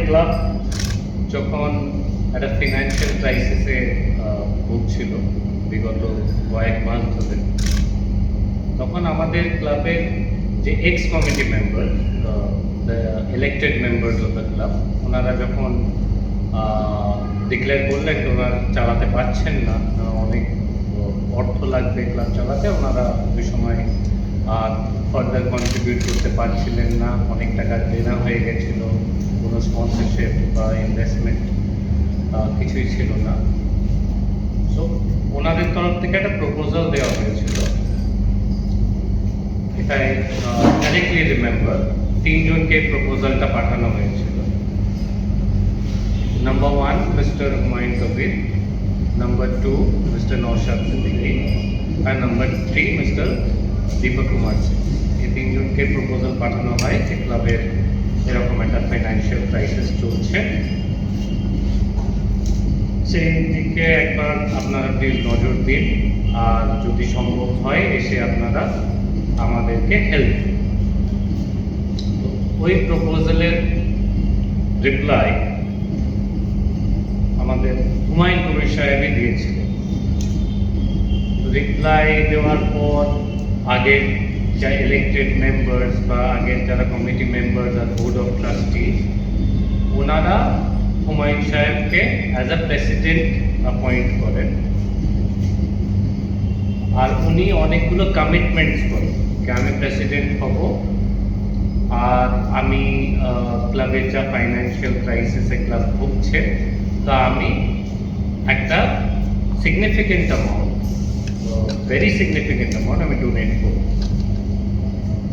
Club যখন একটা financial ক্রাইসিসে ভুগছিল বিগত কয়েক মাস ধরে, তখন আমাদের ক্লাবের যে x committee member, the elected members of the club, ওনারা যখন ডিক্লেয়ার করলেন যে ওনারা চালাতে পারছেন না, অনেক অর্থ লাগবে ক্লাব চালাতে, ওনারা ওই সময় ফার্দার কন্ট্রিবিউট করতে পারছিলেন না, অনেক টাকা দেনা হয়ে গেছিলো, কোনো স্পন্সরশিপ বা ইনভেস্টমেন্ট কিছুই ছিল না। সো ওনাদের তরফ থেকে একটা প্রপোজাল দেওয়া হয়েছিল। এটাই কারেক্টলি রিমেম্বার, 3 জনকে প্রপোজালটা পাঠানো হয়েছিল। Number 1 mister Humayun Kabir, number 2 mister Naushad Siddiqui, আর নাম্বার 3 মিস্টার দীপক কুমার সিং। এই 3 জনকে প্রপোজাল পাঠানো হয় যে ক্লাবের এরকম একটা ফাইন্যান্সিয়াল ক্রাইসিস চলছে, সেই দিকে একবার আপনারা প্লিজ নজর দিন, আর যদি সম্ভব হয় এসে আপনারা আমাদেরকে হেল্প। ওই প্রপোজালের রিপ্লাই আমাদের হুমায়ুন কবির সাহেবই দিয়েছিলেন। রিপ্লাই দেওয়ার পর আগের যা ইলেক্টেড মেম্বার্স বা আগের যারা কমিটি মেম্বার্স আর বোর্ড অফ ট্রাস্টিজ, ওনারা হুমায়ুন সাহেবকে অ্যাজ আ প্রেসিডেন্ট অ্যাপয়েন্ট করেন, আর উনি অনেকগুলো কমিটমেন্টস করেন যে আমি প্রেসিডেন্ট হব, আর আমি ক্লাবের যা ফাইন্যান্সিয়াল ক্রাইসিসে ক্লাব ভুগছে, তা আমি একটা significant amount, very significant amount আমি ডোনেট করব।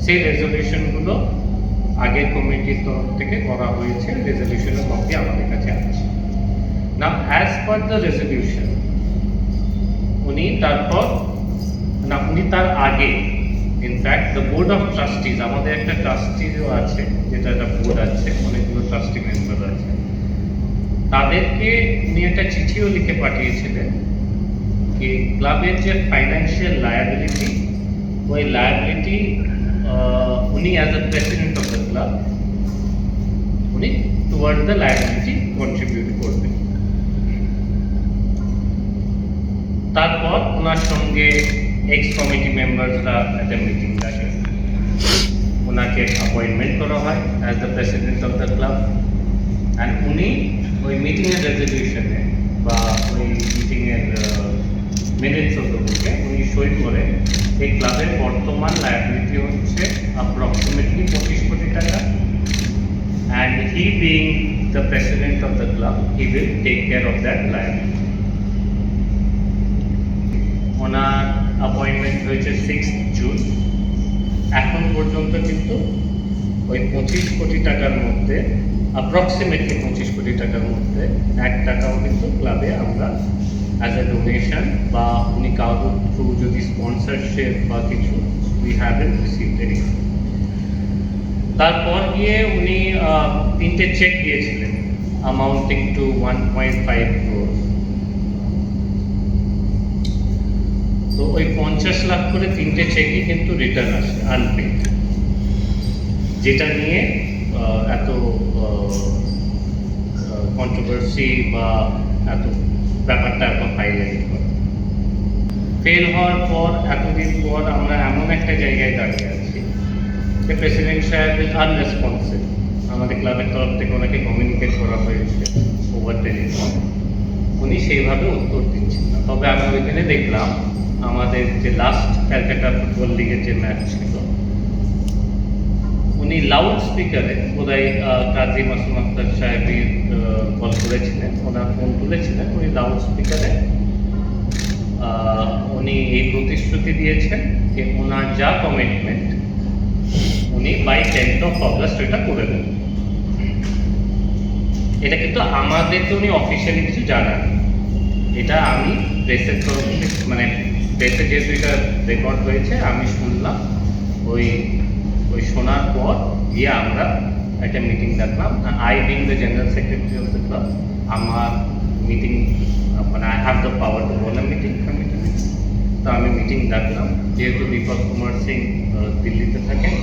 সেই রেজলিউশনগুলো আগের কমিটির তরফ থেকে করা হয়েছে, রেজলিউশনের কপি আমাদের কাছে আছে। না, অ্যাজ পার দ্য রেজলিউশন উনি তার আগে in fact the board of trustees, আমাদের একটা ট্রাস্টিজও আছে, যেটা একটা বোর্ড আছে, অনেকগুলো ট্রাস্টি মেম্বার আছে, তাদেরকে উনি একটা চিঠিও লিখে পাঠিয়েছিলেন যে ক্লাবের যে ফাইন্যান্সিয়াল লায়াবিলিটি, ওই লায়াবিলিটি উনি as a president of the club উনি টুয়ার্ড দ্য লায়াবিলিটি কন্ট্রিবিউট করবেন। তারপর ওনার সঙ্গে এক্স কমিটি মেম্বারসরা একটা মিটিং ডাকে, ওনাকে অ্যাপয়েন্টমেন্ট করা হয় as the president of the club, and উনি ওই মিটিংয়ের রেজলিউশনে বা ওই মিটিংয়ের মিনিটস অফ দ্য বুকে উনি সই করে এই ক্লাবের বর্তমান লায়াবিলিটি হচ্ছে অ্যাপ্রক্সিমেটলি 25 কোটি টাকা, and he being the president of the club he will take care of that liability. ওনার অ্যাপয়েন্টমেন্ট হয়েছে 6 জুন। এখন পর্যন্ত কিন্তু ওই 25 কোটি টাকার মধ্যে, অ্যাপ্রক্সিমেটলি 25 কোটি টাকার মধ্যে 1 টাকাও কিন্তু ক্লাবে আমরা অ্যাজ এ ডোনেশন বা উনি কারোর থ্রু যদি স্পন্সরশিপ বা কিছু, উই হ্যাভেন্ট রিসিভড এনিথিং। তারপর গিয়ে উনি 3টে চেক দিয়েছিলেন অ্যামাউন্টিং টু 1.5 crore। তো ওই 50 লাখ করে 3টে চেকই কিন্তু রিটার্ন আসে আনপেড, যেটা নিয়ে এত কন্ট্রোভার্সি বা এত ব্যাপারটা এত হাইলাইট করে। ফেল হওয়ার পর এতদিন পর আমরা এমন একটা জায়গায় দাঁড়িয়ে আছি যে প্রেসিডেন্ট সাহেব ইজ আনরেসপন্সিভ। আমাদের ক্লাবের তরফ থেকে ওনাকে কমিউনিকেট করা হয়েছে ওভার টেলিফোন, উনি সেইভাবে উত্তর দিচ্ছেন না। তবে আমি ওই দিনে দেখলাম আমাদের যে লাস্ট ক্যালকাটা ফুটবল লিগের যে ম্যাচ ছিল, উনি লাউড স্পিকারে, বোধহয় কাজী মাসুম আক্তার সাহেবই কল করেছিলেন, ওনার ফোন তুলেছিলেন, উনি লাউড স্পিকারে উনি এই প্রতিশ্রুতি দিয়েছেন যে ওনার যা কমিটমেন্ট উনি বাই 10th of August এটা করে দেবেন। এটা কিন্তু আমাদেরকে উনি অফিসিয়ালি কিছু জানান, এটা আমি প্রেসের তরফ থেকে, মানে প্রেসে যেহেতু এটা রেকর্ড হয়েছে, আমি শুনলাম। ওই শোনার পর গিয়ে আমরা একটা মিটিং ডাকলাম। I being the general secretary of the club, আমার মিটিং, মানে I have the power to call a meeting, তো আমি মিটিং ডাকলাম। যেহেতু দীপক কুমার সিং দিল্লিতে থাকেন,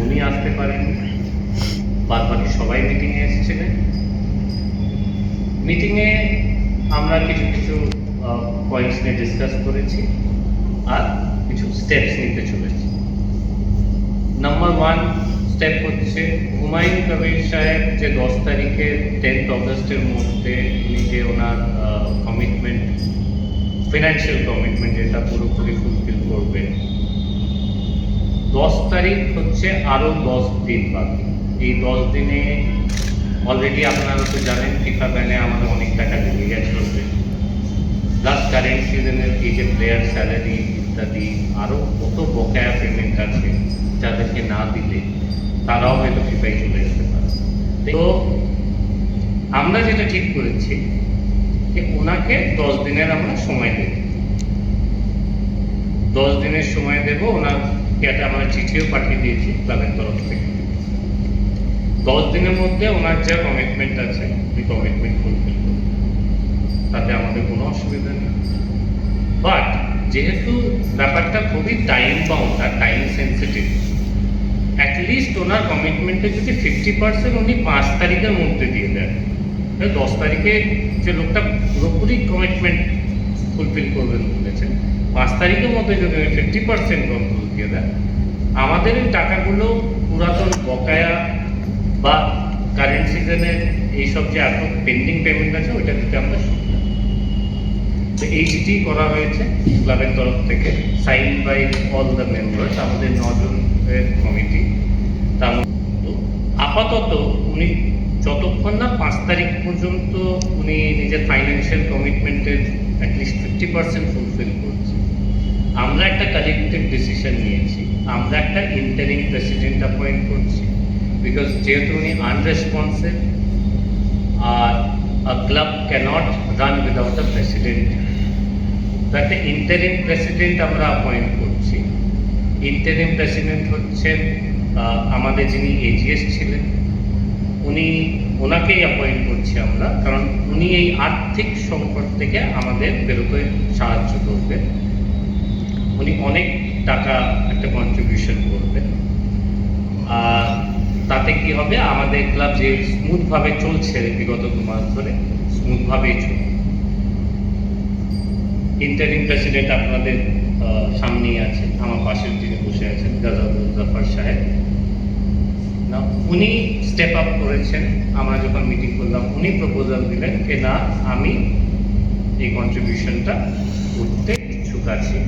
উনি আসতে পারেন, বাদ বাকি সবাই মিটিংয়ে এসেছিলেন। মিটিংয়ে আমরা কিছু কিছু পয়েন্টস নিয়ে ডিসকাস করেছি আর কিছু স্টেপস নিতে চলেছি। নাম্বার 1 স্টেপ হচ্ছে হুমায়ুন কবির সাহেব যে 10 তারিখে 10th অগস্টের মধ্যে উনি যে ওনার কমিটমেন্ট, ফিনান্সিয়াল কমিটমেন্ট যেটা পুরোপুরি ফুলফিল করবেন, 10 তারিখ হচ্ছে আরও 10 দিন বাকি। এই 10 দিনে অলরেডি আপনারা তো জানেন ফিফা ব্যানে আমাদের অনেক টাকা লেগে চলবে, প্লাস কারেন্ট সিজনের এই যে প্লেয়ার স্যালারি ইত্যাদি আরও কত বকেয়া পেমেন্ট আছে যাদেরকে না দিলে তারাও হয়তো ফিফায় চলে যেতে পারে। তো আমরা যেটা ঠিক করেছি যে ওনাকে 10 দিনের আমরা সময় দেব, 10 দিনের সময় দেব। ওনাকে একটা আমরা চিঠিও পাঠিয়ে দিয়েছি ক্লাবের তরফ থেকে। 10 দিনের মধ্যে ওনার যা কমিটমেন্ট আছে ওই কমিটমেন্ট ফুলফিল করবে, তাতে আমাদের কোনো অসুবিধা নেই। বাট যেহেতু ব্যাপারটা খুবই টাইম বাউন্ড আর টাইম সেন্সিটিভ, অ্যাটলিস্ট ওনার কমিটমেন্টে যদি 50% উনি 5 তারিখের মধ্যে দিয়ে দেন, 10 তারিখে যে লোকটা পুরোপুরি কমিটমেন্ট ফুলফিল করবেন বলেছেন, 5 তারিখের মধ্যে যদি উনি 50% কন্ট্রোল দিয়ে দেন, আমাদের এই টাকাগুলো পুরাতন বকেয়া বা কারেন্ট সিজনের এইসব যে এত পেন্ডিং পেমেন্ট আছে ওইটা দিতে আমরা সুবিধা। তো এই চিঠি করা হয়েছে ক্লাবের তরফ থেকে, sign by all the members, আমাদের 9 জনের কমিটি। তার মধ্যে আপাতত উনি যতক্ষণ না 5 তারিখ পর্যন্ত উনি নিজের ফাইন্যান্সিয়াল কমিটমেন্টের অ্যাটলিস্ট 50% ফুলফিল করছে, আমরা একটা কালেক্টিভ ডিসিশন নিয়েছি, আমরা একটা ইন্টারিম প্রেসিডেন্ট অ্যাপয়েন্ট করছি। বিকজ যেহেতু উনি আনরেসপন্সিভ আর a club cannot run without a president, তো একটা ইন্টারিম প্রেসিডেন্ট আমরা অ্যাপয়েন্ট করছি। ইন্টারিম প্রেসিডেন্ট হচ্ছেন আমাদের যিনি এজিএস ছিলেন, ওনাকেই অ্যাপয়েন্ট করছি আমরা, কারণ উনি এই আর্থিক সংকট থেকে আমাদের বেরোতে সাহায্য করবেন। উনি অনেক টাকা একটা কন্ট্রিবিউশন করবেন, আর তাতে কি হবে, আমাদের ক্লাব যে স্মুথভাবে চলছে বিগত 2 মাস ধরে স্মুথভাবেই চলবে। ইন্টারিম প্রেসিডেন্ট আপনাদের সামনেই আছে, আমার পাশে যিনি বসে আছেন গাজাউল জাফর সাহেব, না উনি স্টেপ আপ করেছেন। আমরা যখন মিটিং করলাম উনি প্রপোজাল দিলেন যে না, আমি এই কন্ট্রিবিউশনটা করতে ইচ্ছুক আছি।